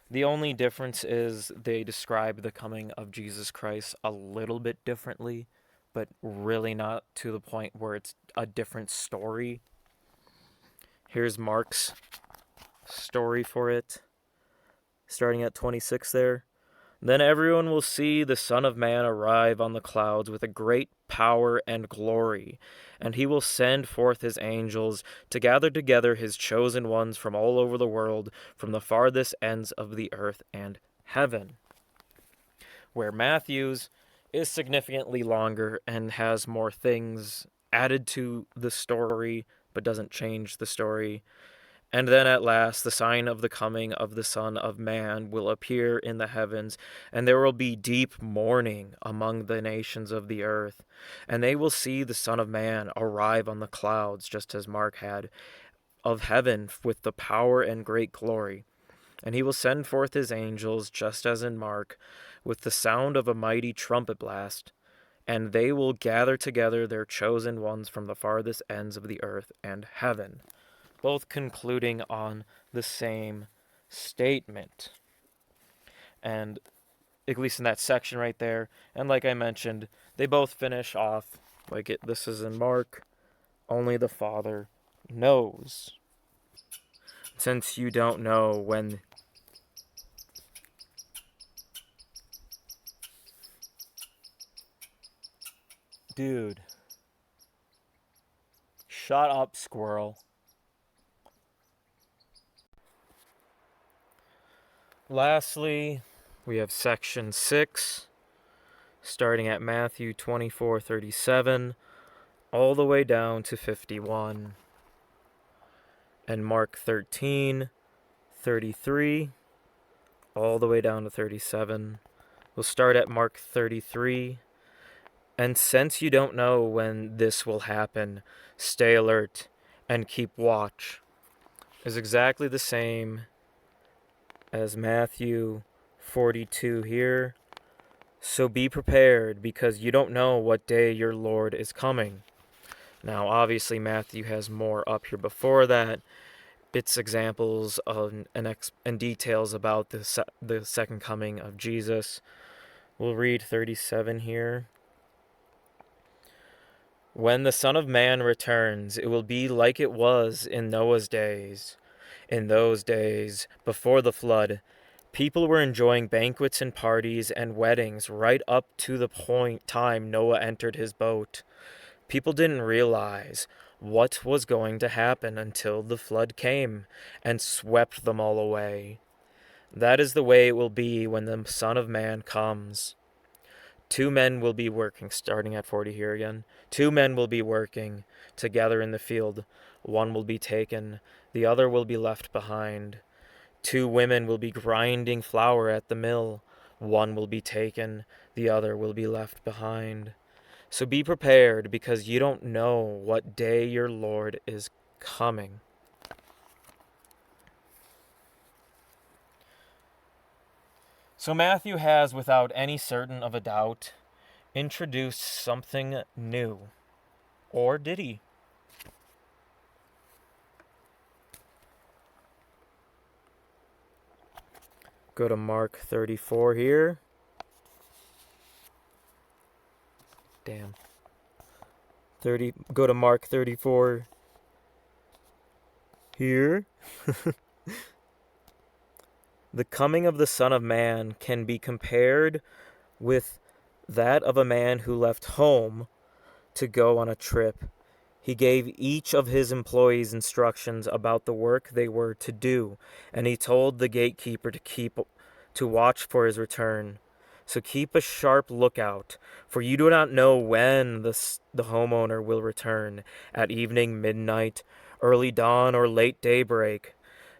The only difference is they describe the coming of Jesus Christ a little bit differently, but really not to the point where it's a different story. Here's Mark's story for it, starting at 26 there. Then everyone will see the Son of Man arrive on the clouds with a great power and glory, and he will send forth his angels to gather together his chosen ones from all over the world, from the farthest ends of the earth and heaven. Where Matthew's is significantly longer and has more things added to the story, but doesn't change the story. And then at last the sign of the coming of the Son of Man will appear in the heavens, and there will be deep mourning among the nations of the earth. And they will see the Son of Man arrive on the clouds, just as Mark had, of heaven with the power and great glory. And he will send forth his angels, just as in Mark, with the sound of a mighty trumpet blast, and they will gather together their chosen ones from the farthest ends of the earth and heaven, both concluding on the same statement. And at least in that section right there, and like I mentioned, they both finish off like this is in Mark, only the Father knows. Since you don't know when Dude. Shut up, squirrel. Lastly, we have section 6, starting at Matthew 24:37, all the way down to 51. And Mark 13:33, all the way down to 37. We'll start at Mark 33. And since you don't know when this will happen, stay alert and keep watch. Is exactly the same as Matthew 42 here. So be prepared, because you don't know what day your Lord is coming. Now, obviously, Matthew has more up here before that. It's examples of and details about the second coming of Jesus. We'll read 37 here. When the Son of Man returns, it will be like it was in Noah's days. In those days, before the flood, people were enjoying banquets and parties and weddings right up to the time Noah entered his boat. People didn't realize what was going to happen until the flood came and swept them all away. That is the way it will be when the Son of Man comes. 2 men will be working, starting at 40 here again. 2 men will be working together in the field. One will be taken, the other will be left behind. 2 women will be grinding flour at the mill. One will be taken, the other will be left behind. So be prepared, because you don't know what day your Lord is coming. So Matthew has, without any certain of a doubt, introduced something new. Or did he? Go to Mark 34 here. Damn. Go to Mark 34 here. The coming of the Son of Man can be compared with that of a man who left home to go on a trip. He gave each of his employees instructions about the work they were to do, and he told the gatekeeper to watch for his return. So keep a sharp lookout, for you do not know when the homeowner will return, at evening, midnight, early dawn, or late daybreak.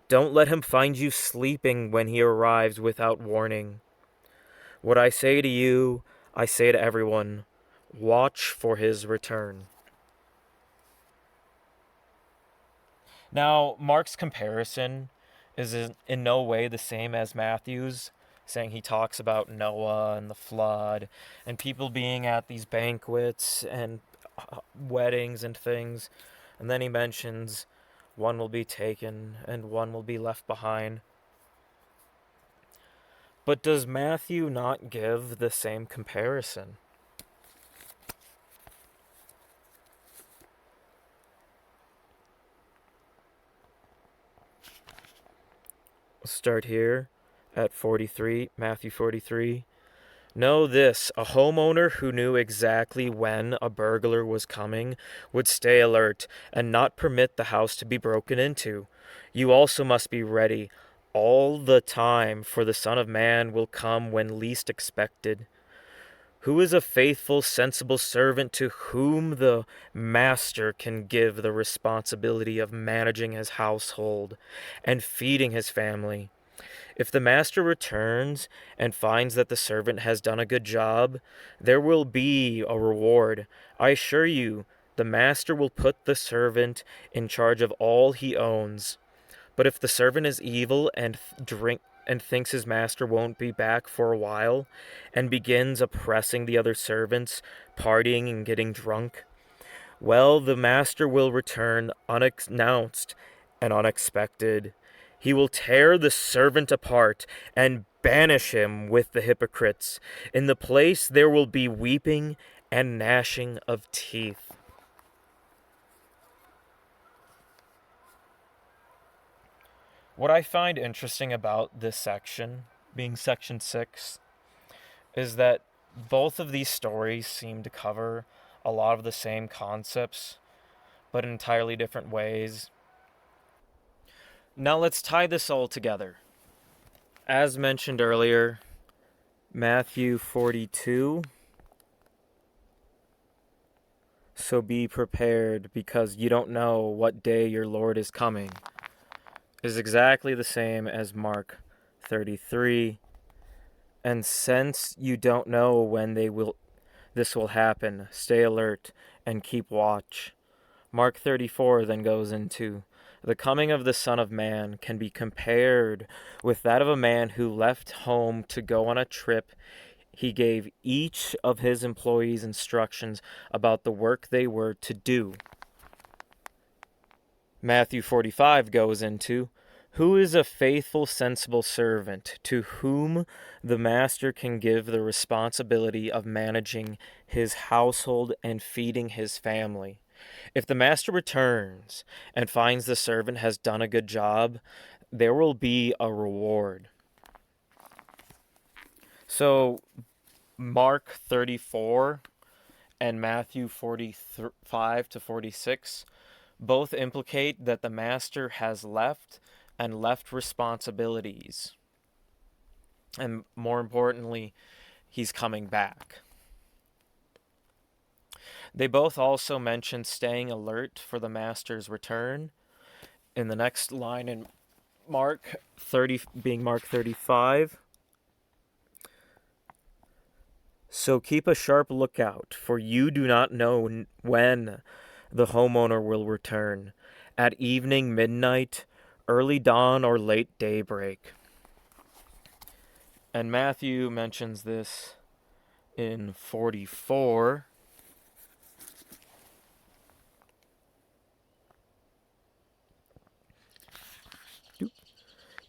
Don't let him find you sleeping when he arrives without warning. What I say to you, I say to everyone, watch for his return. Now, Mark's comparison is in no way the same as Matthew's, saying he talks about Noah and the flood and people being at these banquets and weddings and things. And then he mentions one will be taken and one will be left behind. But does Matthew not give the same comparison? start here at 43, Matthew 43. Know this, a homeowner who knew exactly when a burglar was coming would stay alert and not permit the house to be broken into. You also must be ready all the time, for the Son of Man will come when least expected. Who is a faithful, sensible servant to whom the master can give the responsibility of managing his household and feeding his family? If the master returns and finds that the servant has done a good job, there will be a reward. I assure you, the master will put the servant in charge of all he owns. But if the servant is evil and thinks his master won't be back for a while, and begins oppressing the other servants, partying and getting drunk, well, the master will return unannounced and unexpected. He will tear the servant apart and banish him with the hypocrites. In the place there will be weeping and gnashing of teeth. What I find interesting about this section, being section 6, is that both of these stories seem to cover a lot of the same concepts, but in entirely different ways. Now let's tie this all together. As mentioned earlier, Matthew 42. So be prepared, because you don't know what day your Lord is coming, is exactly the same as Mark 33. And since you don't know when this will happen, stay alert and keep watch. Mark 34 then goes into, the coming of the Son of Man can be compared with that of a man who left home to go on a trip. He gave each of his employees instructions about the work they were to do. Matthew 45 goes into, who is a faithful, sensible servant to whom the master can give the responsibility of managing his household and feeding his family? If the master returns and finds the servant has done a good job, there will be a reward. So, Mark 34 and Matthew 45 to 46 both implicate that the master has left responsibilities. And more importantly, he's coming back. They both also mention staying alert for the master's return. In the next line in Mark 30, being Mark 35, so keep a sharp lookout, for you do not know when the homeowner will return, at evening, midnight, early dawn, or late daybreak. And Matthew mentions this in 44.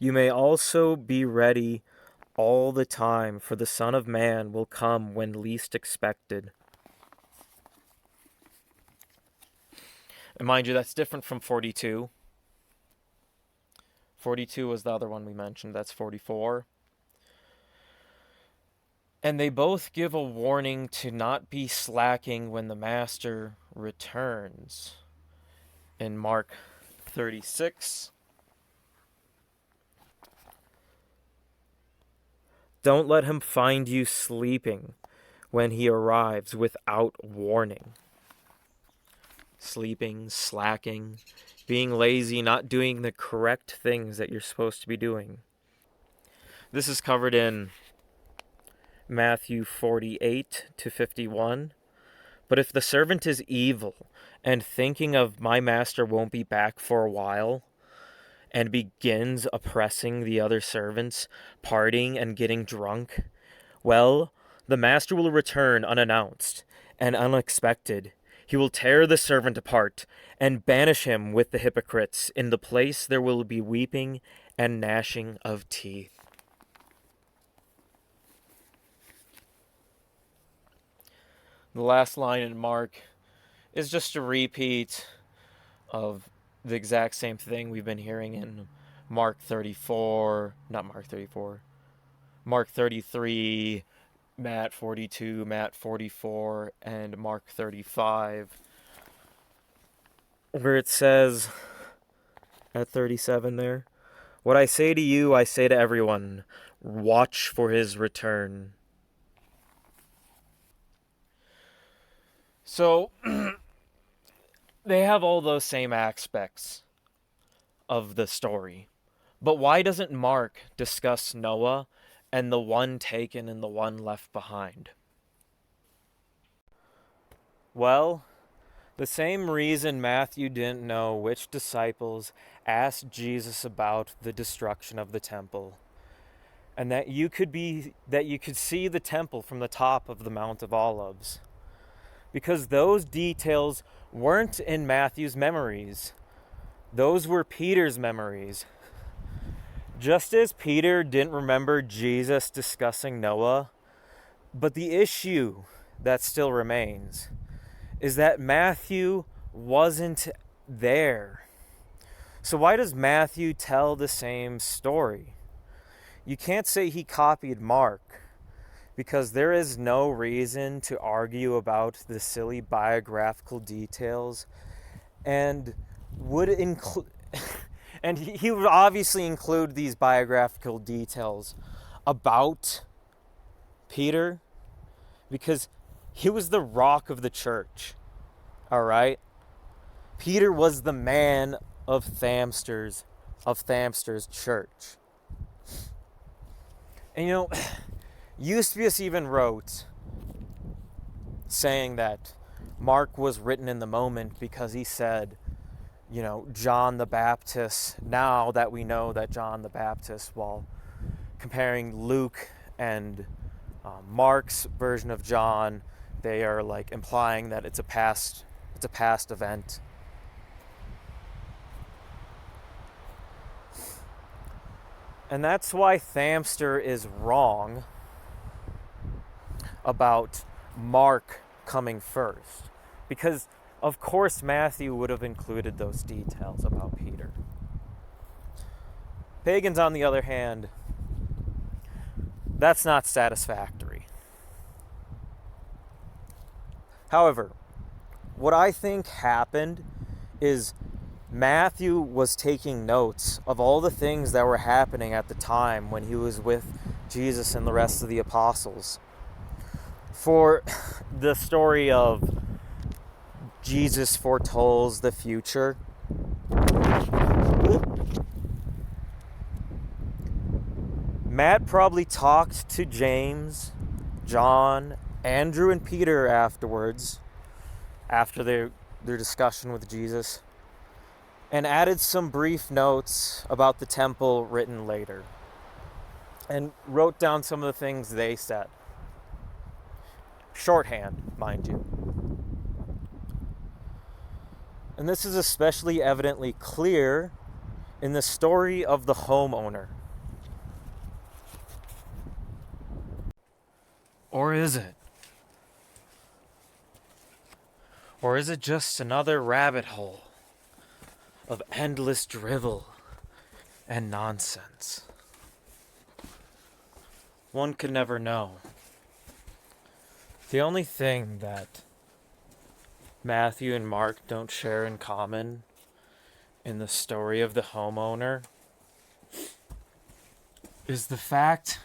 You may also be ready all the time, for the Son of Man will come when least expected. And mind you, that's different from 42. 42 was the other one we mentioned. That's 44. And they both give a warning to not be slacking when the master returns. In Mark 36, don't let him find you sleeping when he arrives without warning. Sleeping, slacking, being lazy, not doing the correct things that you're supposed to be doing. This is covered in Matthew 48 to 51. But if the servant is evil and thinking of my master won't be back for a while, and begins oppressing the other servants, partying and getting drunk, well, the master will return unannounced and unexpected. He will tear the servant apart and banish him with the hypocrites. In the place there will be weeping and gnashing of teeth. The last line in Mark is just a repeat of the exact same thing we've been hearing in Mark 34, not Mark 34, Mark 33, Matt 42, Matt 44, and Mark 35, where it says at 37 there, "What I say to you, I say to everyone, watch for his return." So, they have all those same aspects of the story. But why doesn't Mark discuss Noah and the one taken and the one left behind? Well, the same reason Matthew didn't know which disciples asked Jesus about the destruction of the temple, and that you could see the temple from the top of the Mount of Olives, because those details weren't in Matthew's memories. Those were Peter's memories. Just as Peter didn't remember Jesus discussing Noah, but the issue that still remains is that Matthew wasn't there. So why does Matthew tell the same story? You can't say he copied Mark, because there is no reason to argue about the silly biographical details, and would include and he would obviously include these biographical details about Peter because he was the rock of the church. All right? Peter was the man of Thamster's church. And Eusebius even wrote saying that Mark was written in the moment because he said, John the Baptist, now that we know that John the Baptist, while comparing Luke and Mark's version of John, they are like implying that it's a past event. And that's why Thamster is wrong about Mark coming first. Because, of course, Matthew would have included those details about Peter. Pagans, on the other hand, that's not satisfactory. However, what I think happened is Matthew was taking notes of all the things that were happening at the time when he was with Jesus and the rest of the apostles. For the story of Jesus foretells the future, Matt probably talked to James, John, Andrew, and Peter afterwards, after their discussion with Jesus, and added some brief notes about the temple written later, and wrote down some of the things they said. Shorthand, mind you. And this is especially evidently clear in the story of the homeowner. Or is it? Or is it just another rabbit hole of endless drivel and nonsense? One could never know. The only thing that Matthew and Mark don't share in common in the story of the homeowner is the fact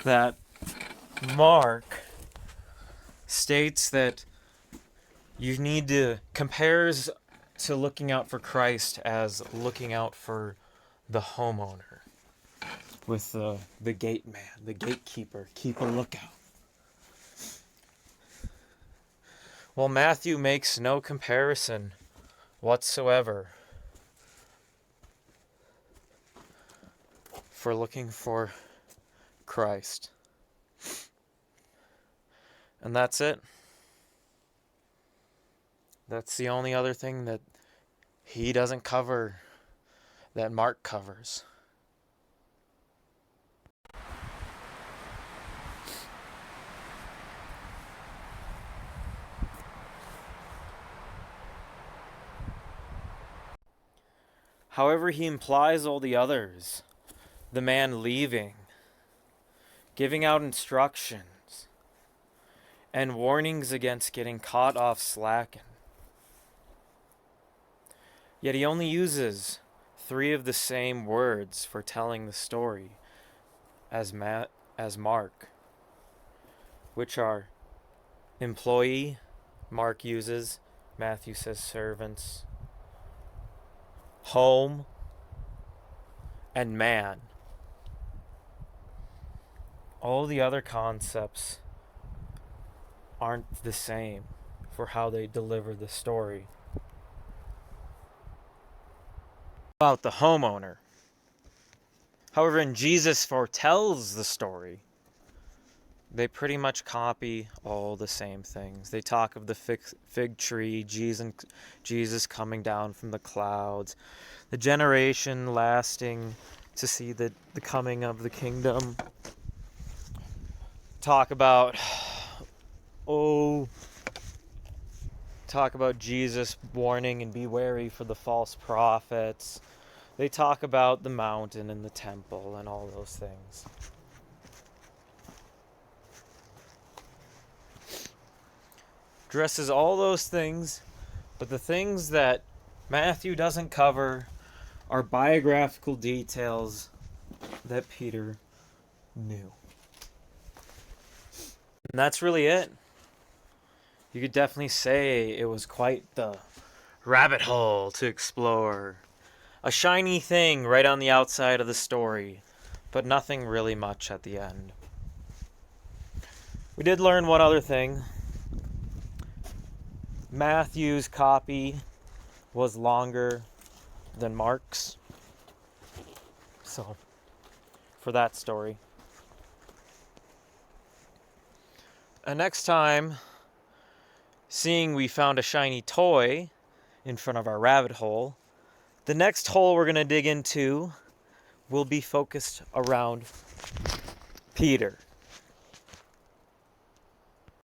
that Mark states that you need to compares to looking out for Christ as looking out for the homeowner, with the gate man, the gatekeeper, keep a lookout. Well, Matthew makes no comparison whatsoever for looking for Christ. And that's it. That's the only other thing that he doesn't cover that Mark covers. However, he implies all the others. The man leaving, giving out instructions, and warnings against getting caught off slacking. Yet he only uses 3 of the same words for telling the story as Mark, which are employee, Mark uses, Matthew says servants, home, and man. All the other concepts aren't the same for how they deliver the story. About the homeowner. However, when Jesus foretells the story, they pretty much copy all the same things. They talk of the fig tree, Jesus coming down from the clouds, the generation lasting to see the coming of the kingdom. Talk about Jesus warning and be wary for the false prophets. They talk about the mountain and the temple and all those things. Addresses all those things, but the things that Matthew doesn't cover are biographical details that Peter knew. And that's really it. You could definitely say it was quite the rabbit hole to explore. A shiny thing right on the outside of the story, but nothing really much at the end. We did learn one other thing. Matthew's copy was longer than Mark's. So, for that story. And next time, seeing we found a shiny toy in front of our rabbit hole, the next hole we're going to dig into will be focused around Peter.